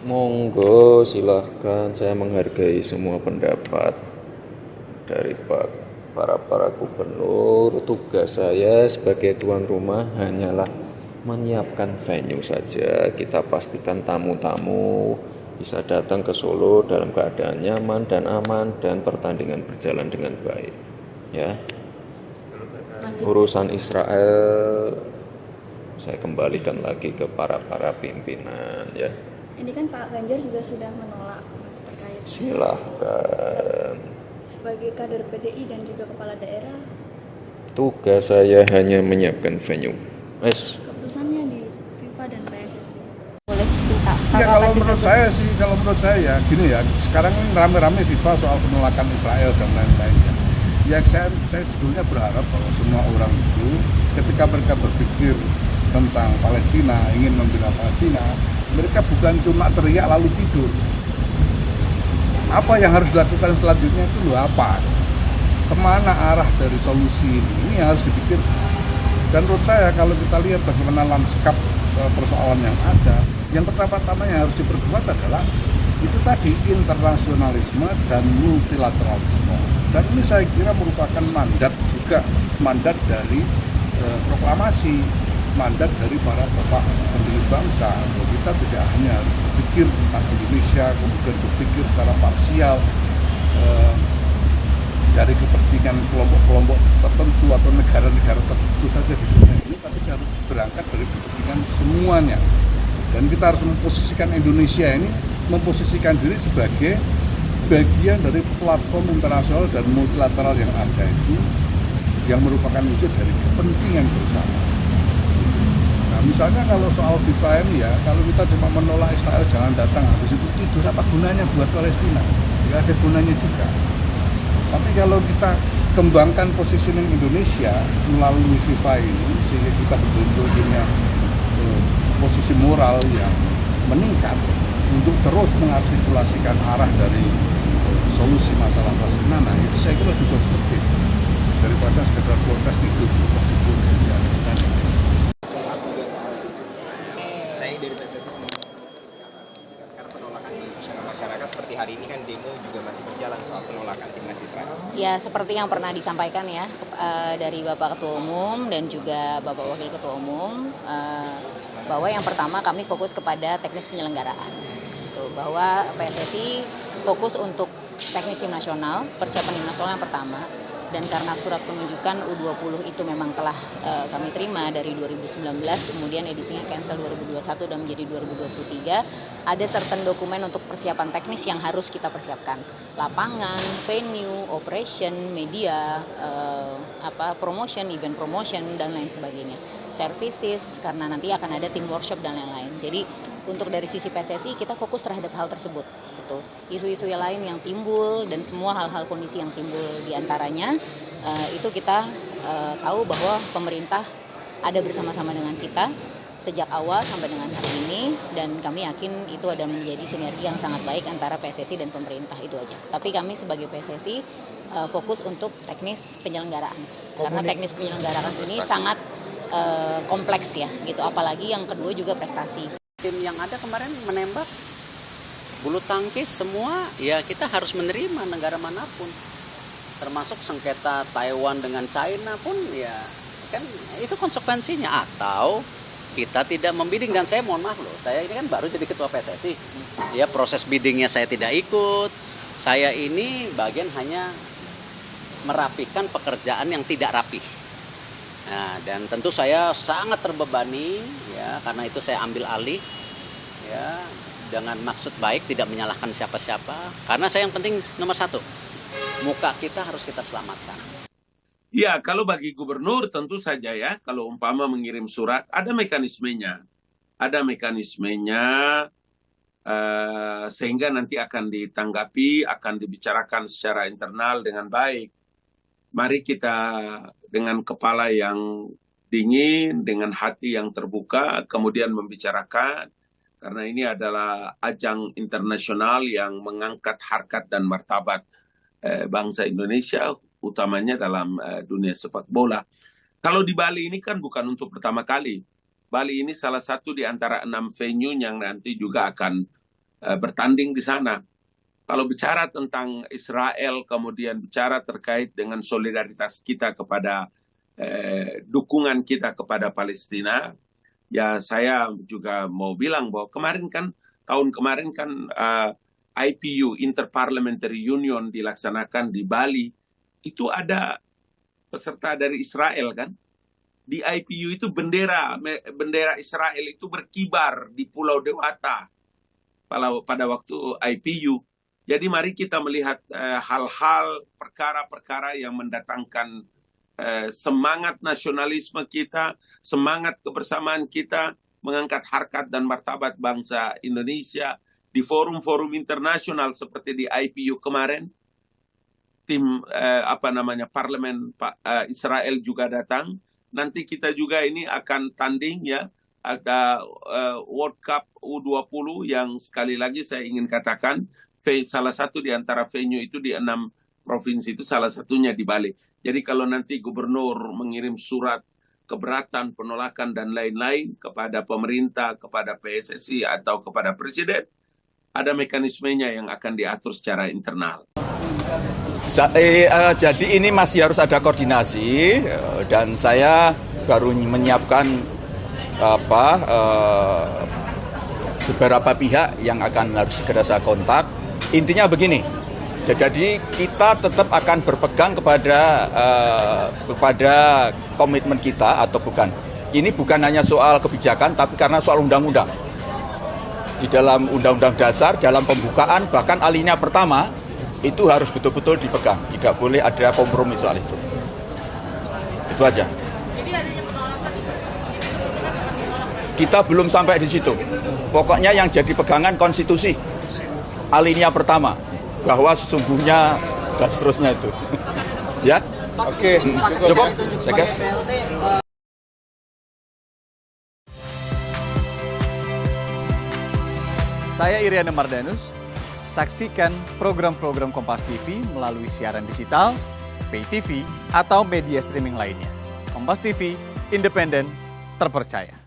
Monggo, silahkan. Saya menghargai semua pendapat dari para gubernur. Tugas saya sebagai tuan rumah hanyalah menyiapkan venue saja. Kita pastikan tamu-tamu bisa datang ke Solo dalam keadaan nyaman dan aman dan pertandingan berjalan dengan baik. Ya, urusan Israel saya kembalikan lagi ke para pimpinan ya. Ini kan Pak Ganjar juga sudah menolak Mas terkait Silahkan. sebagai kader PDI dan juga kepala daerah, Tugas saya hanya menyiapkan venue. keputusannya di FIFA dan PSSI. Boleh minta Ya kalau menurut saya ya gini ya, sekarang ini rame-rame FIFA soal penolakan Israel dan lain-lainnya. Ya saya sebetulnya berharap bahwa semua orang itu ketika mereka berpikir tentang Palestina, ingin membela Palestina, mereka bukan cuma teriak lalu tidur. Apa yang harus dilakukan selanjutnya itu loh apa? Kemana arah dari solusi ini yang harus dipikirkan. Dan menurut saya kalau kita lihat bagaimana lanskap persoalan yang ada, yang pertama-tama yang harus diperkuat adalah itu tadi internasionalisme dan multilateralisme. Dan ini saya kira merupakan mandat dari proklamasi, mandat dari para bapak pendiri bangsa. Bahwa kita tidak hanya harus berpikir tentang Indonesia, kemudian berpikir secara parsial dari kepentingan kelompok-kelompok tertentu atau negara-negara tertentu saja di dunia ini, tapi harus berangkat dari kepentingan semuanya. Dan kita harus memposisikan Indonesia ini, memposisikan diri sebagai bagian dari platform internasional dan multilateral yang ada itu, yang merupakan wujud dari kepentingan bersama. Nah misalnya kalau soal FIFA ini ya, kalau kita cuma menolak Israel jangan datang, habis itu tidur, apa gunanya buat Palestina? Tidak ada gunanya juga. Tapi kalau kita kembangkan positioning Indonesia melalui FIFA ini, sehingga kita betul-betul punya posisi moral yang meningkat untuk terus mengartikulasikan arah dari solusi masalah Palestina, nah itu saya kira lebih konstruktif daripada sekedar protes tidur. Ya. Karena penolakan di masyarakat seperti hari ini kan demo juga masih berjalan soal penolakan timnas Israel. Ya seperti yang pernah disampaikan ya dari Bapak Ketua Umum dan juga Bapak Wakil Ketua Umum, bahwa yang pertama kami fokus kepada teknis penyelenggaraan. Bahwa PSSI fokus untuk teknis tim nasional, persiapan tim nasional yang pertama. Dan karena surat penunjukan U20 itu memang telah kami terima dari 2019, kemudian edisinya cancel 2021 dan menjadi 2023, ada certain dokumen untuk persiapan teknis yang harus kita persiapkan. Lapangan, venue, operation, media, promotion, event promotion, dan lain sebagainya. Services, karena nanti akan ada tim workshop dan lain-lain. Jadi untuk dari sisi PSSI kita fokus terhadap hal tersebut gitu. Isu-isu yang lain yang timbul dan semua hal-hal kondisi yang timbul diantaranya itu kita tahu bahwa pemerintah ada bersama-sama dengan kita sejak awal sampai dengan hari ini, dan kami yakin itu ada menjadi sinergi yang sangat baik antara PSSI dan pemerintah, itu aja. Tapi kami sebagai PSSI fokus untuk teknis penyelenggaraan karena teknis penyelenggaraan ini sangat kompleks ya gitu, apalagi yang kedua juga prestasi. Tim yang ada kemarin menembak, bulu tangkis semua, ya kita harus menerima negara manapun. Termasuk sengketa Taiwan dengan China pun ya kan itu konsekuensinya. Atau kita tidak membidding, dan saya mohon maaf loh, saya ini kan baru jadi ketua PSSI. Ya proses biddingnya saya tidak ikut. Saya ini bagian hanya merapikan pekerjaan yang tidak rapih. Nah, dan tentu saya sangat terbebani ya, karena itu saya ambil alih ya dengan maksud baik, tidak menyalahkan siapa-siapa, karena saya yang penting nomor satu, muka kita harus kita selamatkan. Ya, kalau bagi gubernur tentu saja ya, kalau umpama mengirim surat ada mekanismenya, sehingga nanti akan ditanggapi, akan dibicarakan secara internal dengan baik. Mari kita dengan kepala yang dingin, dengan hati yang terbuka, kemudian membicarakan, karena ini adalah ajang internasional yang mengangkat harkat dan martabat bangsa Indonesia, utamanya dalam dunia sepak bola. Kalau di Bali ini kan bukan untuk pertama kali. Bali ini salah satu di antara 6 venue yang nanti juga akan bertanding di sana. Kalau bicara tentang Israel, kemudian bicara terkait dengan solidaritas kita kepada dukungan kita kepada Palestina, ya saya juga mau bilang bahwa tahun kemarin kan IPU, Interparliamentary Union, dilaksanakan di Bali. Itu ada peserta dari Israel kan. Di IPU itu bendera Israel itu berkibar di Pulau Dewata pada waktu IPU. Jadi mari kita melihat hal-hal, perkara-perkara yang mendatangkan semangat nasionalisme kita, semangat kebersamaan kita, mengangkat harkat dan martabat bangsa Indonesia di forum-forum internasional seperti di IPU kemarin. Tim parlemen Israel juga datang. Nanti kita juga ini akan tanding ya, ada World Cup U20 yang sekali lagi saya ingin katakan salah satu di antara venue itu di 6 provinsi itu salah satunya di Bali. Jadi kalau nanti gubernur mengirim surat keberatan, penolakan dan lain-lain kepada pemerintah, kepada PSSI atau kepada presiden, ada mekanismenya yang akan diatur secara internal. Jadi ini masih harus ada koordinasi dan saya baru menyiapkan beberapa pihak yang akan harus segera saya kontak. Intinya begini, jadi kita tetap akan berpegang kepada komitmen kita atau bukan. Ini bukan hanya soal kebijakan, tapi karena soal undang-undang. Di dalam undang-undang dasar, dalam pembukaan, bahkan alinea pertama, itu harus betul-betul dipegang. Tidak boleh ada kompromi soal itu. Itu aja. Kita belum sampai di situ. Pokoknya yang jadi pegangan konstitusi. Alinea pertama. Bahwa sesungguhnya dan seterusnya itu. Ya? Oke, cukup. Saya Iriana Mardanus. Saksikan program-program Kompas TV melalui siaran digital, pay TV, atau media streaming lainnya. Kompas TV, independen, terpercaya.